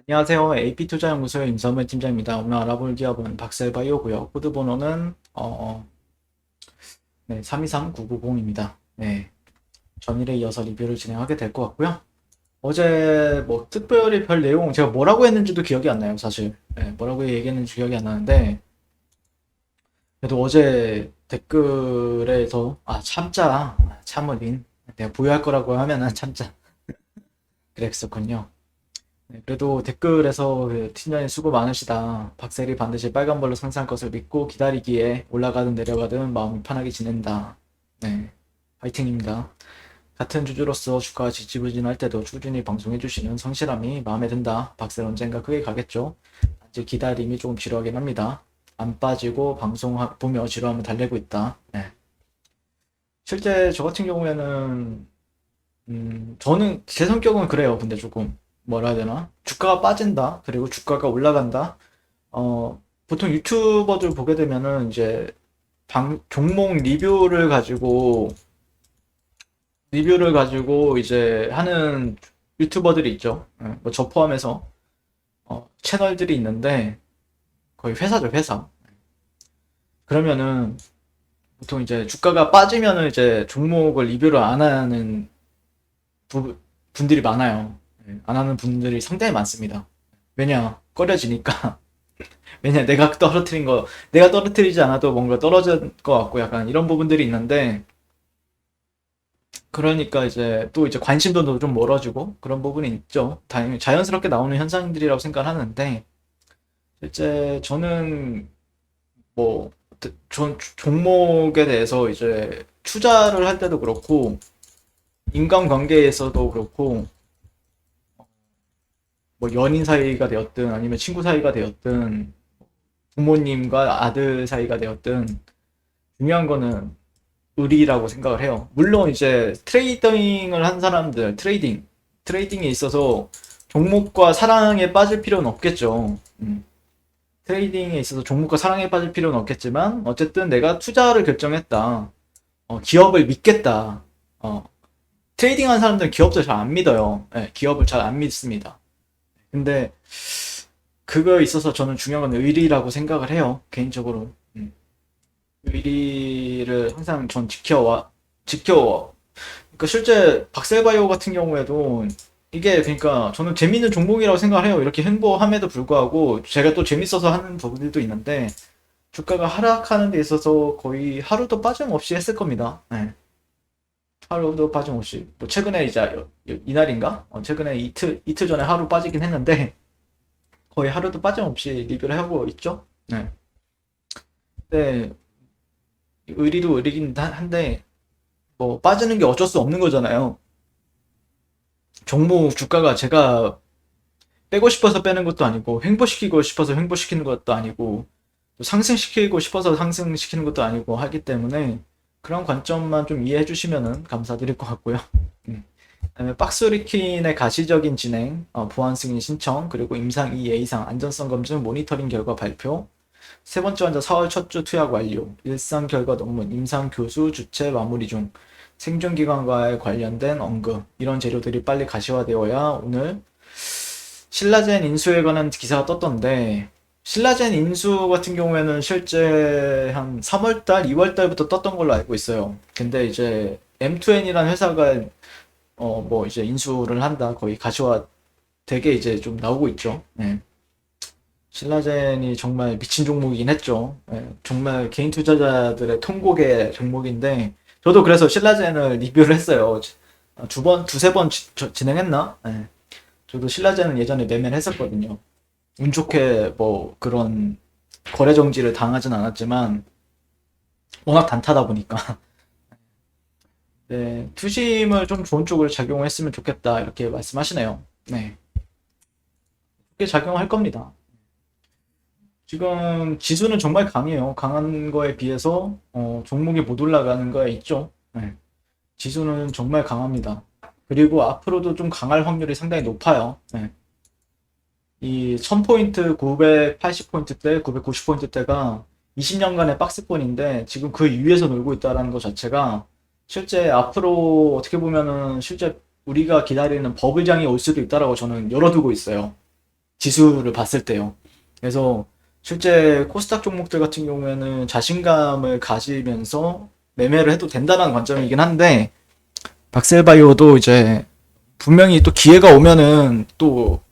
안녕하세요. AP투자연구소의 임선물 팀장입니다. 오늘 알아볼 기업은 박셀바이오고요. 코드 번호는 네, 323990입니다. 네, 전일에 이어서 리뷰를 진행하게 될 것 같고요. 어제 뭐 특별히 별 내용 제가 뭐라고 했는지도 기억이 안 나요, 사실. 네, 뭐라고 얘기했는지 기억이 안 나는데 그래도 어제 댓글에서 참자, 참을인 내가 보유할 거라고 하면은 참자 그랬었군요. 네, 그래도 댓글에서 팀장님 수고 많으시다. 박셀이 반드시 빨간불로 상승할 것을 믿고 기다리기에 올라가든 내려가든 마음이 편하게 지낸다. 네, 파이팅입니다. 같은 주주로서 주가가 지지부진할 때도 꾸준히 방송해주시는 성실함이 마음에 든다. 박셀 언젠가 크게 가겠죠. 아직 기다림이 조금 지루하긴 합니다. 안 빠지고 방송 보며 지루함을 달래고 있다. 네. 실제 저 같은 경우에는 저는 제 성격은 그래요. 근데 조금 뭐라 해야 되나? 주가가 빠진다. 그리고 주가가 올라간다. 보통 유튜버들 보게 되면은 이제 종목 리뷰를 가지고 이제 하는 유튜버들이 있죠. 뭐 저 포함해서 채널들이 있는데 거의 회사죠, 회사. 그러면은 보통 이제 주가가 빠지면은 이제 종목을 리뷰를 안 하는 분들이 많아요. 안 하는 분들이 상당히 많습니다. 왜냐? 꺼려지니까. 왜냐? 내가 떨어뜨리지 않아도 뭔가 떨어질 것 같고 약간 이런 부분들이 있는데, 그러니까 이제 또 이제 관심도도 좀 멀어지고 그런 부분이 있죠. 당연히 자연스럽게 나오는 현상들이라고 생각을 하는데, 실제 저는 뭐, 종목에 대해서 이제 투자를 할 때도 그렇고, 인간관계에서도 그렇고, 뭐 연인 사이가 되었든 아니면 친구 사이가 되었든 부모님과 아들 사이가 되었든 중요한 거는 의리라고 생각을 해요. 물론 이제 트레이딩을 한 사람들, 트레이딩에 있어서 종목과 사랑에 빠질 필요는 없겠죠. 트레이딩에 있어서 종목과 사랑에 빠질 필요는 없겠지만 어쨌든 내가 투자를 결정했다. 기업을 믿겠다. 어, 트레이딩 하는 사람들은 기업들 잘 안 믿어요. 네, 기업을 잘 안 믿습니다. 근데 그거에 있어서 저는 중요한 건 의리라고 생각을 해요. 개인적으로. 의리를 항상 전 지켜와. 그러니까 실제 박셀바이오 같은 경우에도 이게 그러니까 저는 재밌는 종목이라고 생각을 해요. 이렇게 행보함에도 불구하고 제가 또 재밌어서 하는 부분들도 있는데 주가가 하락하는 데 있어서 거의 하루도 빠짐없이 했을 겁니다. 네. 하루도 빠짐없이. 뭐 최근에 이제 이날인가? 최근에 이틀 전에 하루 빠지긴 했는데 거의 하루도 빠짐없이 리뷰를 하고 있죠. 네. 근데 의리도 의리긴 한데 뭐 빠지는 게 어쩔 수 없는 거잖아요. 종목 주가가 제가 빼고 싶어서 빼는 것도 아니고 횡보시키고 싶어서 횡보시키는 것도 아니고 또 상승시키고 싶어서 상승시키는 것도 아니고 하기 때문에 그런 관점만 좀 이해해 주시면은 감사드릴 것 같고요. 음. 그다음에 박스리킨의 가시적인 진행, 보안 승인 신청, 그리고 임상 2 예의상 안전성 검증 모니터링 결과 발표, 세 번째 환자 4월 첫 주 투약 완료, 일상 결과 논문, 임상 교수 주체 마무리 중, 생존기관과의 관련된 언급, 이런 재료들이 빨리 가시화되어야 오늘 신라젠 인수에 관한 기사가 떴던데, 신라젠 인수 같은 경우에는 실제 한 3월달, 2월달부터 떴던 걸로 알고 있어요. 근데 이제 M2N이라는 회사가 뭐 이제 인수를 한다, 거의 가시화 되게 이제 좀 나오고 있죠. 네. 신라젠이 정말 미친 종목이긴 했죠. 예, 정말 개인 투자자들의 통곡의 종목인데, 저도 그래서 신라젠을 리뷰를 했어요. 두세 번 진행했나? 예, 저도 신라젠은 예전에 매매를 했었거든요. 운 좋게 뭐 그런 거래 정지를 당하진 않았지만, 워낙 단타다 보니까. 네, 투심을 좀 좋은 쪽으로 작용했으면 좋겠다, 이렇게 말씀하시네요. 네, 그게 작용할 겁니다. 지금 지수는 정말 강해요. 강한 거에 비해서 종목이 못 올라가는 거에 있죠. 네. 지수는 정말 강합니다. 그리고 앞으로도 좀 강할 확률이 상당히 높아요. 네. 이 1000포인트, 980포인트대, 990포인트대가 20년간의 박스권인데 지금 그 위에서 놀고 있다는 것 자체가 실제 앞으로 어떻게 보면은 실제 우리가 기다리는 버블장이 올 수도 있다라고 저는 열어두고 있어요. 지수를 봤을 때요. 그래서 실제 코스닥 종목들 같은 경우에는 자신감을 가지면서 매매를 해도 된다는 관점이긴 한데, 박셀바이오도 이제 분명히 또 기회가 오면은 또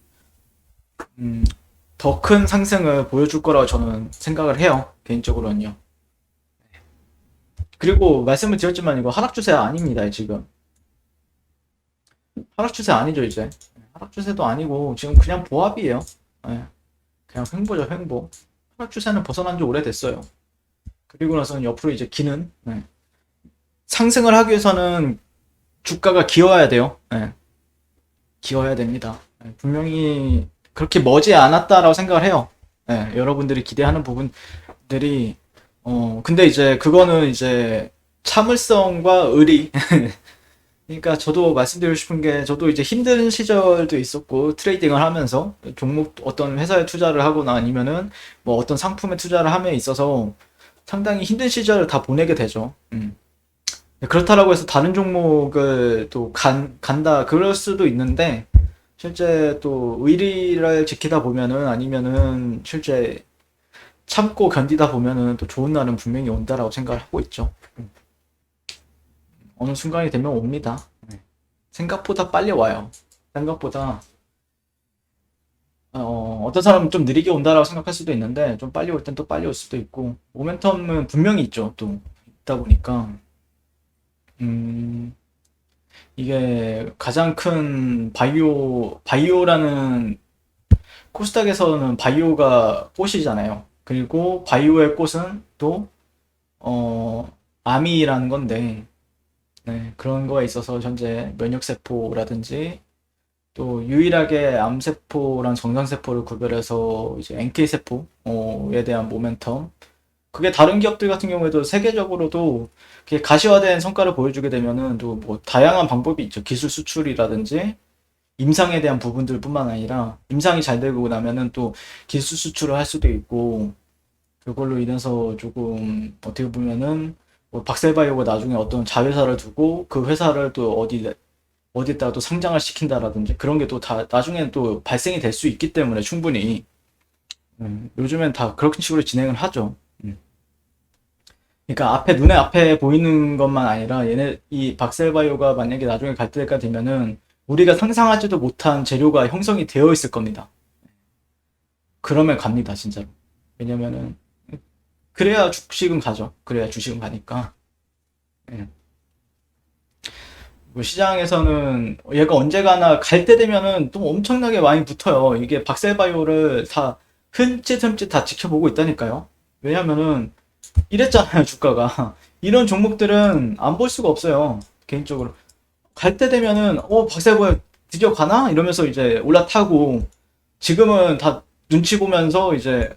더 큰 상승을 보여줄 거라고 저는 생각을 해요. 개인적으로는요. 그리고 말씀을 드렸지만 이거 하락 추세 아닙니다. 지금 하락 추세 아니죠. 이제 하락 추세도 아니고 지금 그냥 보합이에요. 예, 그냥 횡보죠. 횡보. 하락 추세는 벗어난 지 오래됐어요. 그리고 나서는 옆으로 이제 기는, 상승을 하기 위해서는 주가가 기어야 돼요. 기어야 됩니다. 분명히 그렇게 머지 않았다라고 생각을 해요. 여러분들이 기대하는 부분들이, 근데 이제 그거는 이제 참을성과 의리. 그러니까 저도 말씀드리고 싶은 게, 저도 이제 힘든 시절도 있었고 트레이딩을 하면서 종목 어떤 회사에 투자를 하거나 아니면은 뭐 어떤 상품에 투자를 함에 있어서 상당히 힘든 시절을 다 보내게 되죠. 그렇다라고 해서 다른 종목을 또 간다 그럴 수도 있는데, 실제 또 의리를 지키다 보면은 아니면은 실제 참고 견디다 보면은 또 좋은 날은 분명히 온다라고 생각을 하고 있죠. 어느 순간이 되면 옵니다. 생각보다 빨리 와요. 생각보다 어떤 사람은 좀 느리게 온다라고 생각할 수도 있는데, 좀 빨리 올 땐 또 빨리 올 수도 있고, 모멘텀은 분명히 있죠. 또 있다 보니까 음, 이게 가장 큰 바이오라는, 코스닥에서는 바이오가 꽃이잖아요. 그리고 바이오의 꽃은 또 어, 암이라는 건데, 그런 거에 있어서 현재 면역세포라든지 또 유일하게 암세포랑 정상세포를 구별해서 이제 NK세포에 대한 모멘텀, 그게 다른 기업들 같은 경우에도 세계적으로도 그게 가시화된 성과를 보여주게 되면은 또 뭐 다양한 방법이 있죠. 기술 수출이라든지 임상에 대한 부분들뿐만 아니라, 임상이 잘 되고 나면은 또 기술 수출을 할 수도 있고, 그걸로 인해서 조금 어떻게 보면은 뭐 박셀바이오가 나중에 어떤 자회사를 두고 그 회사를 또 어디다가 또 상장을 시킨다라든지 그런 게 또 다 나중에는 또 발생이 될 수 있기 때문에 충분히, 요즘엔 다 그런 식으로 진행을 하죠. 그러니까 눈에 앞에 보이는 것만 아니라, 이 박셀바이오가 만약에 나중에 갈 때가 되면은 우리가 상상하지도 못한 재료가 형성이 되어 있을 겁니다. 그러면 갑니다, 진짜로. 왜냐면은 그래야 주식은 가죠. 그래야 주식은 가니까. 예. 뭐 시장에서는 얘가 언제 가나, 갈 때 되면은 또 엄청나게 많이 붙어요. 이게 박셀바이오를 다 흠칫흠칫 다 지켜보고 있다니까요. 왜냐면은 이랬잖아요, 주가가. 이런 종목들은 안 볼 수가 없어요. 개인적으로. 갈 때 되면은, 박세보야 드디어 가나? 이러면서 이제 올라타고, 지금은 다 눈치 보면서 이제,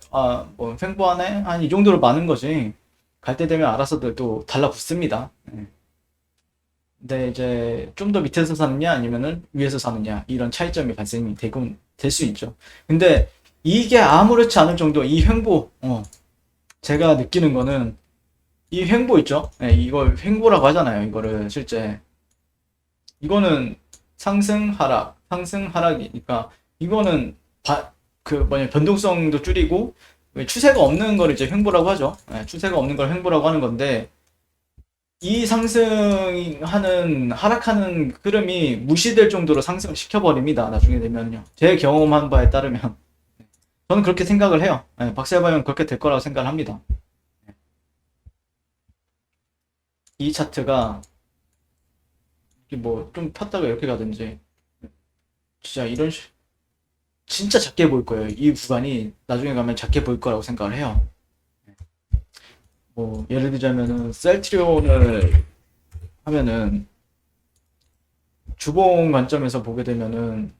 뭐, 횡보하네? 한 이 정도로 많은 거지. 갈 때 되면 알아서들 또 달라붙습니다. 근데 이제 좀 더 밑에서 사느냐, 아니면은 위에서 사느냐, 이런 차이점이 발생이 되곤, 될 수 있죠. 근데 이게 아무렇지 않을 정도, 이 횡보, 제가 느끼는 거는, 이 횡보 있죠? 이걸 횡보라고 하잖아요. 이거를 실제. 이거는 상승 하락, 상승 하락이니까, 이거는 변동성도 줄이고, 추세가 없는 걸 이제 횡보라고 하죠. 추세가 없는 걸 횡보라고 하는 건데, 이 상승하는 하락하는 흐름이 무시될 정도로 상승을 시켜버립니다. 나중에 되면요. 제 경험한 바에 따르면 저는 그렇게 생각을 해요. 박셀바이오는 그렇게 될 거라고 생각을 합니다. 이 차트가 뭐 좀 폈다가 이렇게 가든지, 진짜 진짜 작게 보일 거예요. 이 구간이 나중에 가면 작게 보일 거라고 생각을 해요. 뭐 예를 들자면은 셀트리온을 하면은, 주봉 관점에서 보게 되면은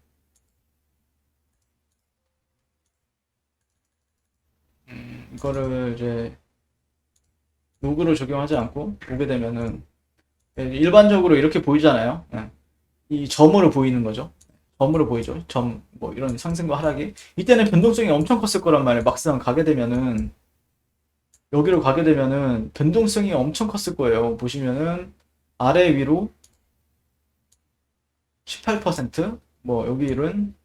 이거를 이제 로그로 적용하지 않고 보게 되면은 일반적으로 이렇게 보이잖아요. 이 점으로 보이는 거죠. 점으로 보이죠. 뭐 이런 상승과 하락이. 이때는 변동성이 엄청 컸을 거란 말이에요. 막상 가게 되면은, 여기로 가게 되면은 변동성이 엄청 컸을 거예요. 보시면은 아래 위로 18%, 뭐 여기는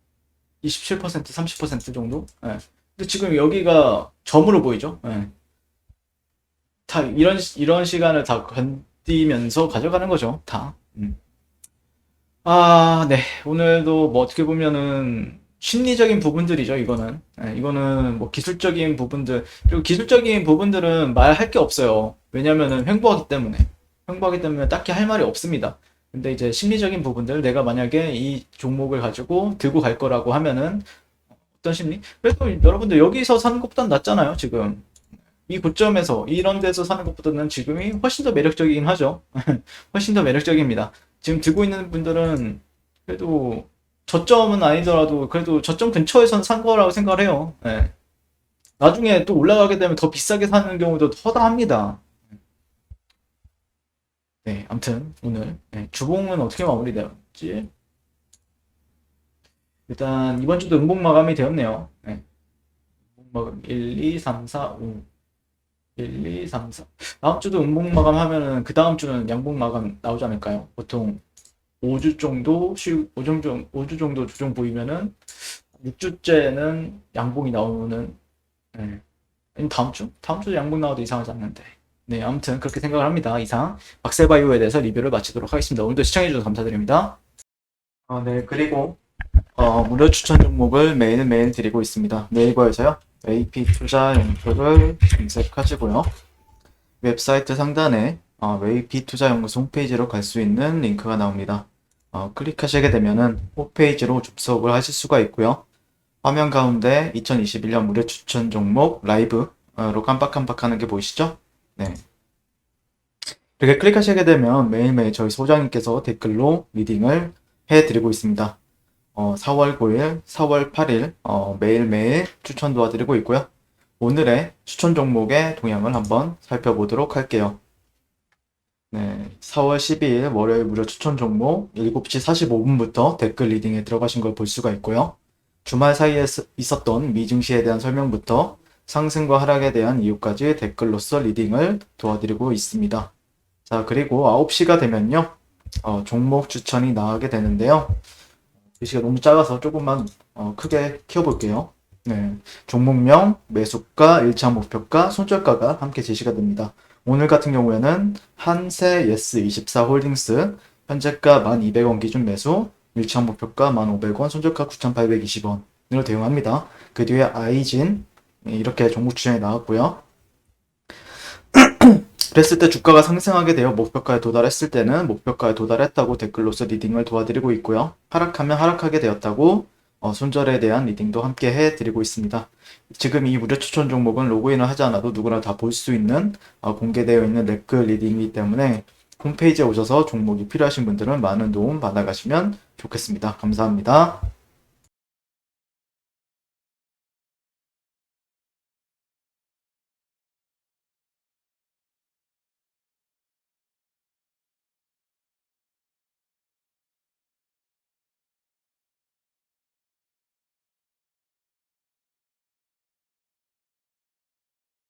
27%, 30% 정도? 예. 근데 지금 여기가 점으로 보이죠? 예. 다 이런 시간을 다 견디면서 가져가는 거죠. 다. 아, 네. 오늘도 뭐 어떻게 보면은 심리적인 부분들이죠, 이거는. 예, 이거는 뭐 기술적인 부분들, 그리고 기술적인 부분들은 말할 게 없어요. 왜냐면은 횡보하기 때문에. 횡보하기 때문에 딱히 할 말이 없습니다. 근데 이제 심리적인 부분들, 내가 만약에 이 종목을 가지고 들고 갈 거라고 하면은 어떤 심리? 그래도 여러분들 여기서 사는 것보단 낫잖아요, 지금. 이 고점에서 이런 데서 사는 것보다는 지금이 훨씬 더 매력적이긴 하죠. 훨씬 더 매력적입니다. 지금 들고 있는 분들은 그래도 저점은 아니더라도 그래도 저점 근처에선 산 거라고 생각을 해요. 예. 나중에 또 올라가게 되면 더 비싸게 사는 경우도 허다합니다. 네, 아무튼 오늘 주봉은 어떻게 마무리되었지? 일단 이번 주도 음봉 마감이 되었네요. 네, 음봉 마감 1, 2, 3, 4, 5. 1, 2, 3, 4. 다음 주도 음봉 마감하면은 그 다음 주는 양봉 마감 나오지 않을까요? 보통 5주 정도 5주 정도 조정 보이면은 6주째는 양봉이 나오는. 네. 아니, 다음 주? 다음 주도 양봉 나와도 이상하지 않는데. 네, 아무튼 그렇게 생각을 합니다. 이상 박세바이오에 대해서 리뷰를 마치도록 하겠습니다. 오늘도 시청해주셔서 감사드립니다. 네, 그리고 무료 추천 종목을 매일매일 드리고 있습니다. 네이버에서요. AP 투자 연구를 검색하시고요. 웹사이트 상단에 AP 투자 연구소 홈페이지로 갈 수 있는 링크가 나옵니다. 클릭하시게 되면은 홈페이지로 접속을 하실 수가 있고요. 화면 가운데 2021년 무료 추천 종목 라이브로 깜빡깜빡하는 게 보이시죠? 네. 이렇게 클릭하시게 되면 매일매일 저희 소장님께서 댓글로 리딩을 해드리고 있습니다. 4월 9일, 4월 8일 매일매일 추천 도와드리고 있고요. 오늘의 추천 종목의 동향을 한번 살펴보도록 할게요. 네, 4월 12일 월요일 무료 추천 종목 7시 45분부터 댓글 리딩에 들어가신 걸 볼 수가 있고요. 주말 사이에 있었던 미증시에 대한 설명부터 상승과 하락에 대한 이유까지 댓글로서 리딩을 도와드리고 있습니다. 자, 그리고 9시가 되면요. 종목 추천이 나가게 되는데요. 글씨가 너무 작아서 조금만 크게 키워볼게요. 네, 종목명, 매수가, 1차 목표가, 손절가가 함께 제시가 됩니다. 오늘 같은 경우에는 한세 예스24 홀딩스 현재가 1200원 기준 매수, 1차 목표가 1500원, 손절가 9820원으로 대응합니다. 그 뒤에 아이진 이렇게 종목 추천이 나왔고요. 그랬을 때 주가가 상승하게 되어 목표가에 도달했을 때는 목표가에 도달했다고 댓글로서 리딩을 도와드리고 있고요. 하락하면 하락하게 되었다고 손절에 대한 리딩도 함께 해드리고 있습니다. 지금 이 무료 추천 종목은 로그인을 하지 않아도 누구나 다 볼 수 있는 공개되어 있는 댓글 리딩이기 때문에 홈페이지에 오셔서 종목이 필요하신 분들은 많은 도움 받아가시면 좋겠습니다. 감사합니다.